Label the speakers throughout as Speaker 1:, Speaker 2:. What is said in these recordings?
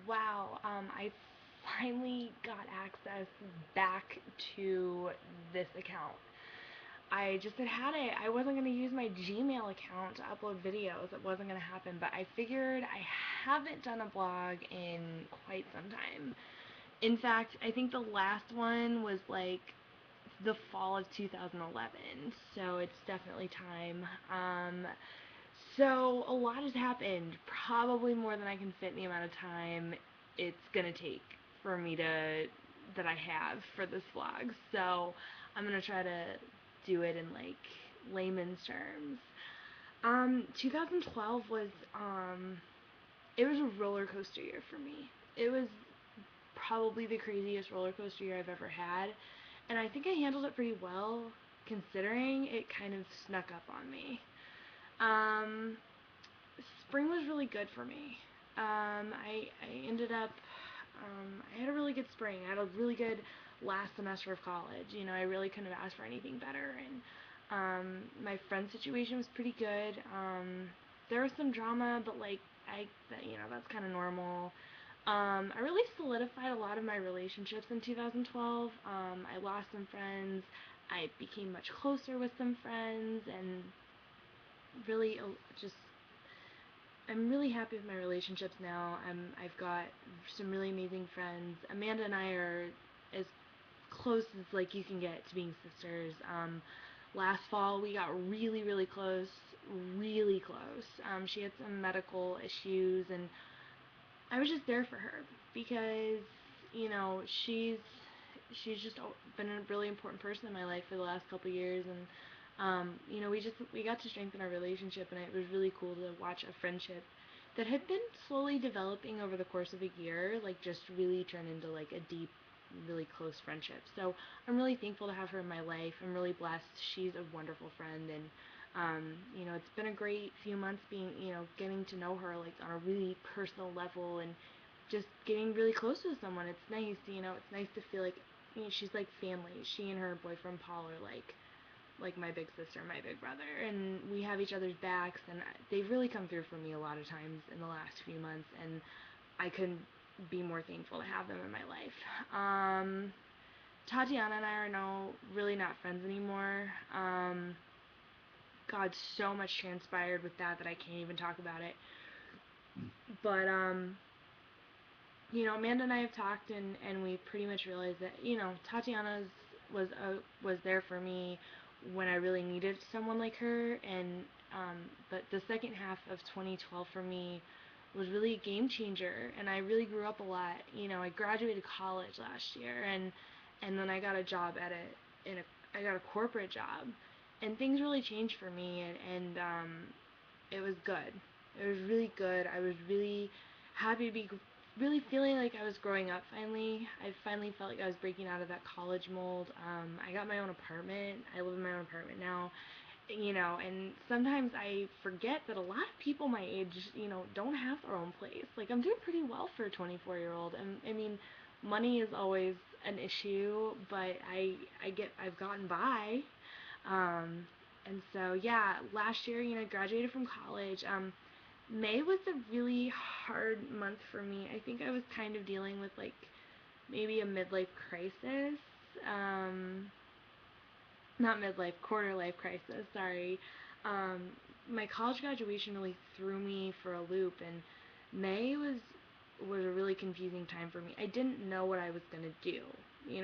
Speaker 1: Wow, I finally got access back to this account. I just had it. I wasn't going to use my Gmail account to upload videos. It wasn't going to happen, but I figured I haven't done a blog in quite some time. In fact, I think the last one was like the fall of 2011, so it's definitely time. So a lot has happened, probably more than I can fit in the amount of time it's gonna take for me to that I have for this vlog. So I'm gonna try to do it in like layman's terms. 2012 was it was a roller coaster year for me. It was probably the craziest roller coaster year I've ever had, and I think I handled it pretty well considering it kind of snuck up on me. Um, Spring was really good for me. I ended up, I had a really good spring. I had a really good last semester of college. You know, I really couldn't have asked for anything better. And my friend situation was pretty good. There was some drama, but like, that's kind of normal. I really solidified a lot of my relationships in 2012. I lost some friends. I became much closer with some friends, and really just I'm really happy with my relationships now. I've got some really amazing friends. Amanda and I are as close as like you can get to being sisters. Last fall we got really really close, really close. She had some medical issues, and I was just there for her because she's just been a really important person in my life for the last couple of years, and we got to strengthen our relationship, and it was really cool to watch a friendship that had been slowly developing over the course of a year, like just really turn into like a deep, really close friendship. So I'm really thankful to have her in my life. I'm really blessed. She's a wonderful friend, and it's been a great few months getting to know her like on a really personal level, and just getting really close with someone. It's nice, it's nice to feel like she's like family. She and her boyfriend Paul are like my big sister, my big brother, and we have each other's backs, and they've really come through for me a lot of times in the last few months, and I couldn't be more thankful to have them in my life. Tatiana and I are now really not friends anymore. God, so much transpired with that I can't even talk about it. But Amanda and I have talked, and we pretty much realized that Tatiana's was there for me when I really needed someone like her, and but the second half of 2012 for me was really a game changer, and I really grew up a lot. I graduated college last year, and then I got a job I got a corporate job, and things really changed for me, and it was good. It was really good. I was really happy to be really feeling like I was growing up finally. I finally felt like I was breaking out of that college mold. I got my own apartment. I live in my own apartment now. And sometimes I forget that a lot of people my age, don't have their own place. Like, I'm doing pretty well for a 24-year-old. And I mean, money is always an issue, but I've gotten by. Um, and so yeah, last year, graduated from college. May was a really hard month for me. I think I was kind of dealing with like maybe a midlife crisis. Um, Not midlife, quarter life crisis, sorry. Um, my college graduation really threw me for a loop, and May was a really confusing time for me. I didn't know what I was gonna do.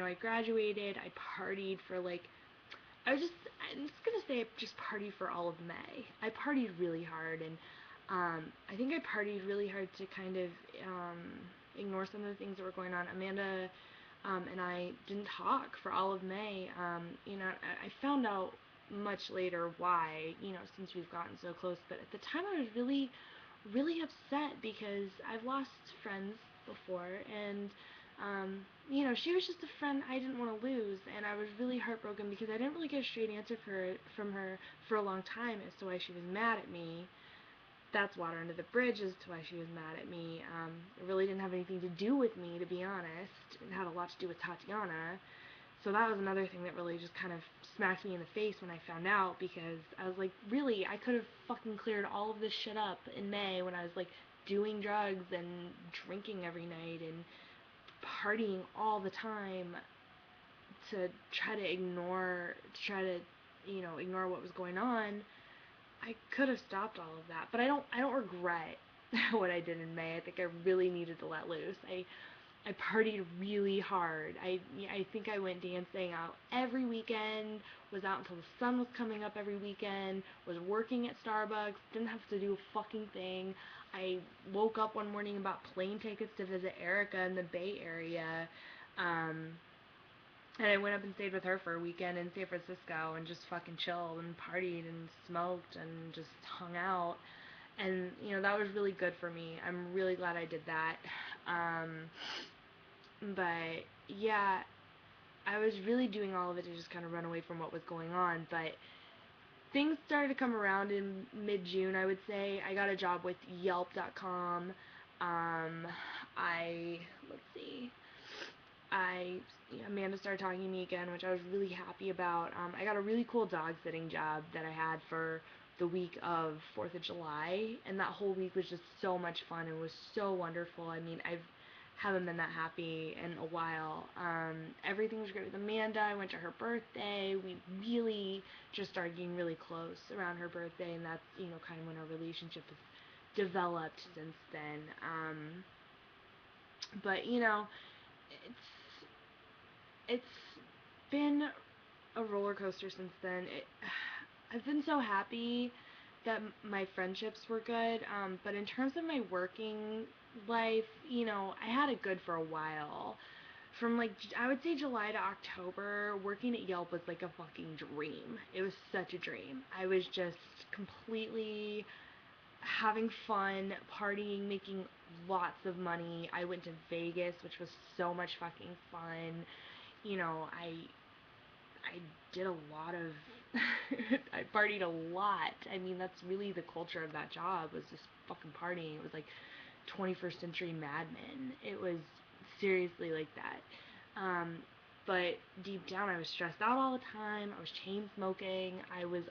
Speaker 1: I graduated, I partied for like I'm just gonna say I just partied for all of May. I partied really hard, and I think I partied really hard to kind of ignore some of the things that were going on. Amanda and I didn't talk for all of May. I found out much later why, since we've gotten so close. But at the time, I was really, really upset because I've lost friends before, and she was just a friend I didn't want to lose, and I was really heartbroken because I didn't really get a straight answer from her for a long time as to why she was mad at me. That's water under the bridge as to why she was mad at me. It really didn't have anything to do with me, to be honest. It had a lot to do with Tatiana. So that was another thing that really just kind of smacked me in the face when I found out, because I was like, really, I could have fucking cleared all of this shit up in May when I was like doing drugs and drinking every night and partying all the time to try to, ignore what was going on. I could have stopped all of that, but I don't regret what I did in May. I think I really needed to let loose. I partied really hard. I think I went dancing out every weekend, was out until the sun was coming up every weekend, was working at Starbucks, didn't have to do a fucking thing. I woke up one morning and bought plane tickets to visit Erica in the Bay Area. Um, and I went up and stayed with her for a weekend in San Francisco and just fucking chilled and partied and smoked and just hung out. And, that was really good for me. I'm really glad I did that. But, yeah, I was really doing all of it to just kind of run away from what was going on. But things started to come around in mid-June, I would say. I got a job with Yelp.com. Let's see, Amanda started talking to me again, which I was really happy about. I got a really cool dog sitting job that I had for the week of 4th of July, and that whole week was just so much fun and was so wonderful. I mean, haven't been that happy in a while. Everything was great with Amanda. I went to her birthday. We really just started getting really close around her birthday, and that's, kind of when our relationship has developed since then. But, it's it's been a roller coaster since then. I've been so happy that my friendships were good, but in terms of my working life, I had it good for a while. From like, I would say July to October, working at Yelp was like a fucking dream. It was such a dream. I was just completely having fun, partying, making lots of money. I went to Vegas, which was so much fucking fun. I did a lot of I partied a lot. I mean, that's really the culture of that job, was just fucking partying. It was like 21st century Mad Men. It was seriously like that. But deep down, I was stressed out all the time. I was chain smoking. I was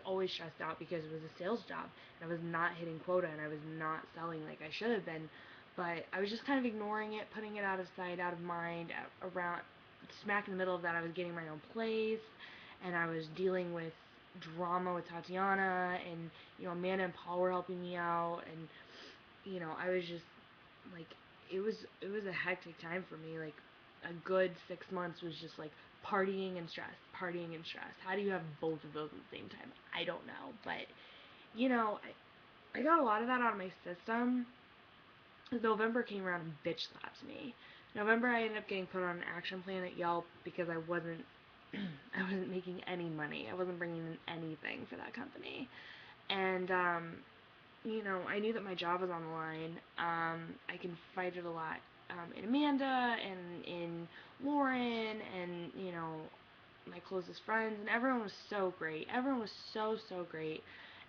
Speaker 1: always stressed out because it was a sales job and I was not hitting quota and I was not selling like I should have been. But I was just kind of ignoring it, putting it out of sight, out of mind. Around smack in the middle of that, I was getting my own place, and I was dealing with drama with Tatiana, and Amanda and Paul were helping me out, and I was just like, it was a hectic time for me. Like, a good 6 months was just like partying and stress, partying and stress. How do you have both of those at the same time? I don't know, but I got a lot of that out of my system. November came around and bitch slapped me. November, I ended up getting put on an action plan at Yelp because I wasn't I wasn't making any money. I wasn't bringing in anything for that company. And I knew that my job was on the line. I confided a lot in Amanda and in Lauren and my closest friends, and everyone was so great. Everyone was so great,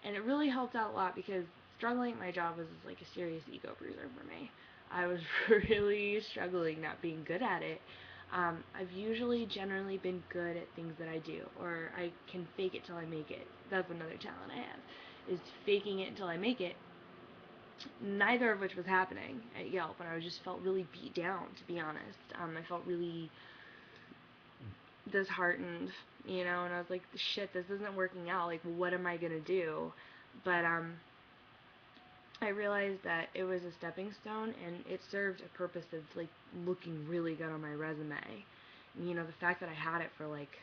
Speaker 1: and it really helped out a lot because struggling at my job was like a serious ego bruiser for me. I was really struggling not being good at it. I've usually generally been good at things that I do, or I can fake it till I make it. That's another talent I have, is faking it until I make it. Neither of which was happening at Yelp, and I just felt really beat down, to be honest. I felt really disheartened, and I was like, shit, this isn't working out. Like, what am I gonna do? But I realized that it was a stepping stone, and it served a purpose of like looking really good on my resume. And, the fact that I had it for like,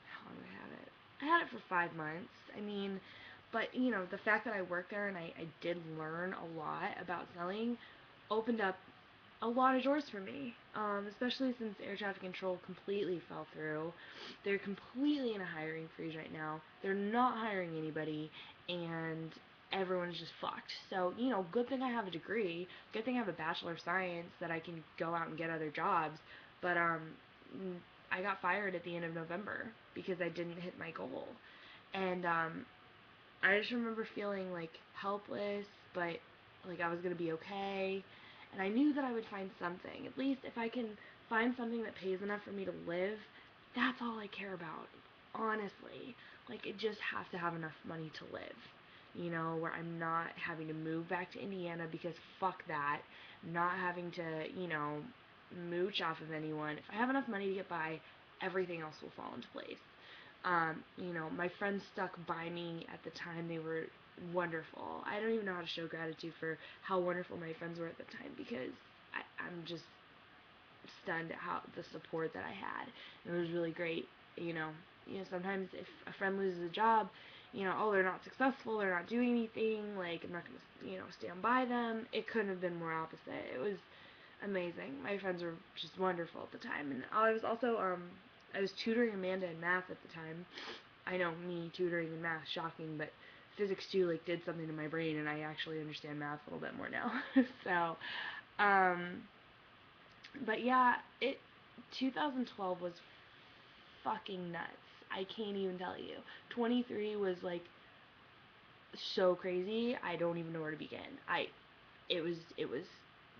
Speaker 1: how long did I have it? I had it for 5 months. I mean, but the fact that I worked there and I did learn a lot about selling opened up a lot of doors for me, especially since air traffic control completely fell through. They're completely in a hiring freeze right now. They're not hiring anybody, and everyone's just fucked. So, good thing I have a degree. Good thing I have a Bachelor of Science that I can go out and get other jobs. But I got fired at the end of November because I didn't hit my goal. And I just remember feeling like helpless, but like I was gonna be okay. And I knew that I would find something. At least if I can find something that pays enough for me to live, that's all I care about. Honestly, like, it just has to have enough money to live. where I'm not having to move back to Indiana because fuck that, not having to, mooch off of anyone. If I have enough money to get by, everything else will fall into place. My friends stuck by me at the time. They were wonderful. I don't even know how to show gratitude for how wonderful my friends were at the time because I'm just stunned at how the support that I had. It was really great. Sometimes if a friend loses a job, oh, they're not successful, they're not doing anything, like, I'm not gonna, stand by them. It couldn't have been more opposite. It was amazing. My friends were just wonderful at the time, and I was also, I was tutoring Amanda in math at the time. I know, me tutoring in math, shocking, but physics too, like, did something to my brain, and I actually understand math a little bit more now. So, um, but yeah, 2012 was fucking nuts. I can't even tell you. 23 was like so crazy. I don't even know where to begin. It was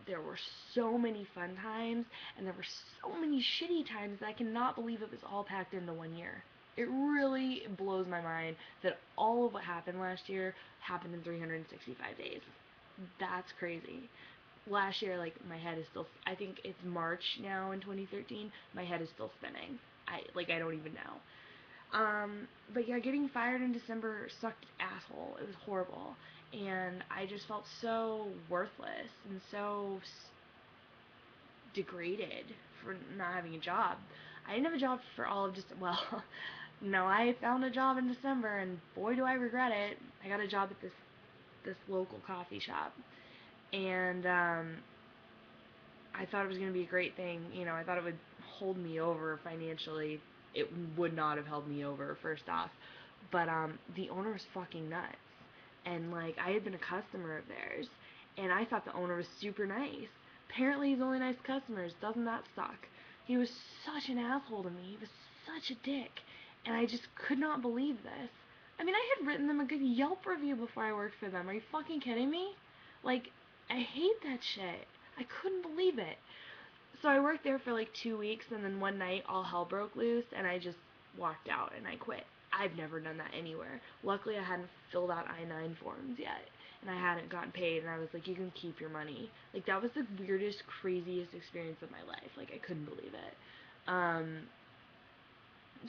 Speaker 1: there were so many fun times and there were so many shitty times that I cannot believe it was all packed into one year. It really blows my mind that all of what happened last year happened in 365 days. That's crazy. Last year, like, my head is still, I think it's March now in 2013, my head is still spinning. I don't even know. But yeah, getting fired in December sucked asshole. It was horrible. And I just felt so worthless and so degraded for not having a job. I didn't have a job for all of well, no, I found a job in December and boy do I regret it. I got a job at this local coffee shop. And I thought it was going to be a great thing. I thought it would hold me over financially. It would not have held me over, first off. But the owner was fucking nuts. And, like, I had been a customer of theirs, and I thought the owner was super nice. Apparently, he's only nice to customers. Doesn't that suck? He was such an asshole to me. He was such a dick. And I just could not believe this. I mean, I had written them a good Yelp review before I worked for them. Are you fucking kidding me? Like, I hate that shit. I couldn't believe it. So I worked there for like 2 weeks, and then one night all hell broke loose, and I just walked out and I quit. I've never done that anywhere. Luckily, I hadn't filled out I-9 forms yet, and I hadn't gotten paid, and I was like, you can keep your money. Like, that was the weirdest, craziest experience of my life. Like, I couldn't believe it.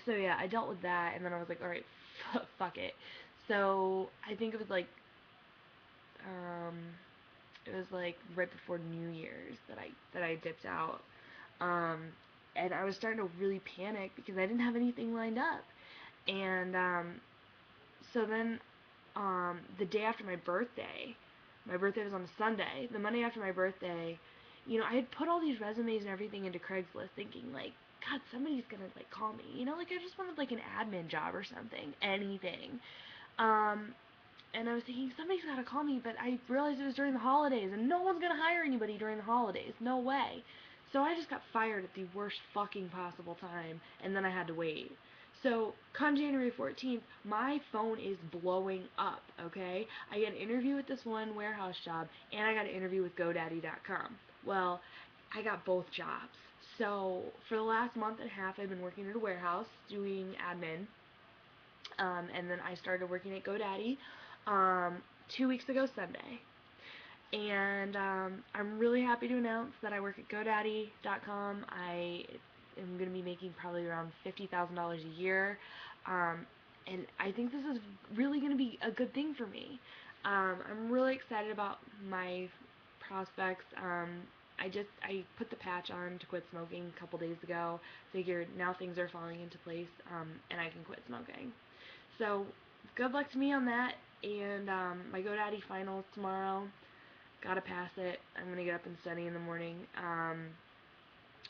Speaker 1: So yeah, I dealt with that, and then I was like, alright, fuck it. So I think um, it was like right before New Year's that I dipped out. Um, and I was starting to really panic because I didn't have anything lined up. And so then the day after my birthday was on a Sunday. The Monday after my birthday, I had put all these resumes and everything into Craigslist, thinking like, God, somebody's gonna like call me. Like I just wanted like an admin job or something, anything. Um, and I was thinking, somebody's got to call me, but I realized it was during the holidays, and no one's going to hire anybody during the holidays. No way. So I just got fired at the worst fucking possible time, and then I had to wait. So, come January 14th, my phone is blowing up, okay? I got an interview with this one warehouse job, and I got an interview with GoDaddy.com. Well, I got both jobs. So, for the last month and a half, I've been working at a warehouse doing admin, and then I started working at GoDaddy 2 weeks ago Sunday. And I'm really happy to announce that I work at GoDaddy.com. I am going to be making probably around $50,000 a year. And I think this is really going to be a good thing for me. I'm really excited about my prospects. I put the patch on to quit smoking a couple days ago. Figured now things are falling into place, and I can quit smoking. So, good luck to me on that. And my GoDaddy finals tomorrow. Gotta pass it. I'm gonna get up and study in the morning.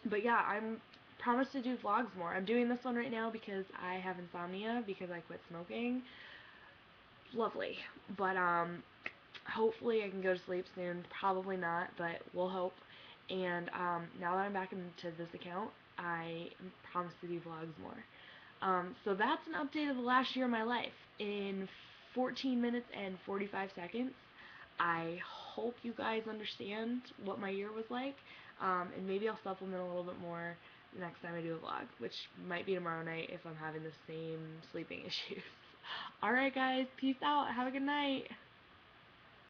Speaker 1: But yeah, I'm promised to do vlogs more. I'm doing this one right now because I have insomnia because I quit smoking. Lovely. But hopefully I can go to sleep soon. Probably not, but we'll hope. And now that I'm back into this account, I promise to do vlogs more. So that's an update of the last year of my life in 14 minutes and 45 seconds. I hope you guys understand what my year was like, and maybe I'll supplement a little bit more the next time I do a vlog, which might be tomorrow night if I'm having the same sleeping issues. All right, guys. Peace out. Have a good night.